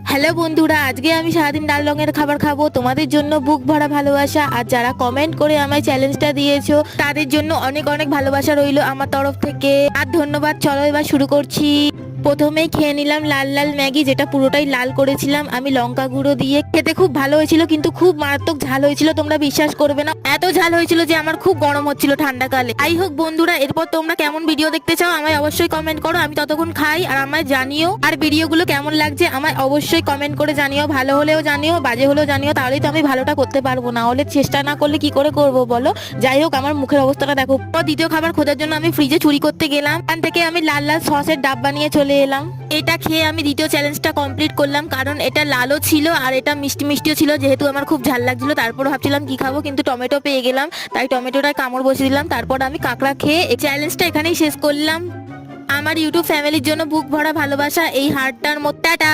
Hello বন্ধুরা, আজকে আমি সারাদিন ডাল রঙের খাবার খাবো। তোমাদের জন্য বুক ভরা ভালোবাসা। আর যারা কমেন্ট করে আমায় চ্যালেঞ্জটা দিয়েছো তাদের জন্য অনেক অনেক ভালোবাসা রইলো আমার তরফ থেকে। আর ধন্যবাদ। চলো এবার শুরু করছি। প্রথমেই খেয়ে নিলাম লাল লাল ম্যাগি, যেটা পুরোটাই লাল করেছিলাম আমি লঙ্কা গুঁড়ো দিয়ে। খেতে খুব ভালো হয়েছিল, কিন্তু খুব মারাত্মক ঝাল হয়েছিল। তোমরা বিশ্বাস করবে না, এত ঝাল হয়েছিল যে আমার খুব গরম হচ্ছিল ঠান্ডাকালে। যাই হোক বন্ধুরা, এরপর তোমরা কেমন ভিডিও দেখতে চাও আমায় অবশ্যই কমেন্ট করো। আমি ততক্ষণ খাই আর আমায় জানিও। আর ভিডিওগুলো কেমন লাগছে আমায় অবশ্যই কমেন্ট করে জানিও। ভালো হলেও জানিও, বাজে হলেও জানিও, তাহলেই তো আমি ভালোটা করতে পারবো। না হলে চেষ্টা না করলে কি করে করবো বলো। যাই হোক, আমার মুখের অবস্থাটা দেখো। দ্বিতীয় খাবার খোঁজার জন্য আমি ফ্রিজে চুরি করতে গেলাম। ওখান থেকে আমি লাল লাল সসের ডাব্বা নিয়ে চলে এলাম। এটা খেয়ে আমি দ্বিতীয় চ্যালেঞ্জটা কমপ্লিট করলাম, কারণ এটা লালও ছিল আর এটা মিষ্টি মিষ্টিও ছিল। যেহেতু আমার খুব ঝাল লাগছিল, তারপর ভাবছিলাম কি খাবো, কিন্তু টমেটো পেয়ে গেলাম, তাই টমেটোটায় কামড় বসিয়ে দিলাম। তারপর আমি কাঁকড়া খেয়ে এই চ্যালেঞ্জটা এখানেই শেষ করলাম। আমার ইউটিউব ফ্যামিলির জন্য বুক ভরা ভালোবাসা এই হার্টটার মধ্যে।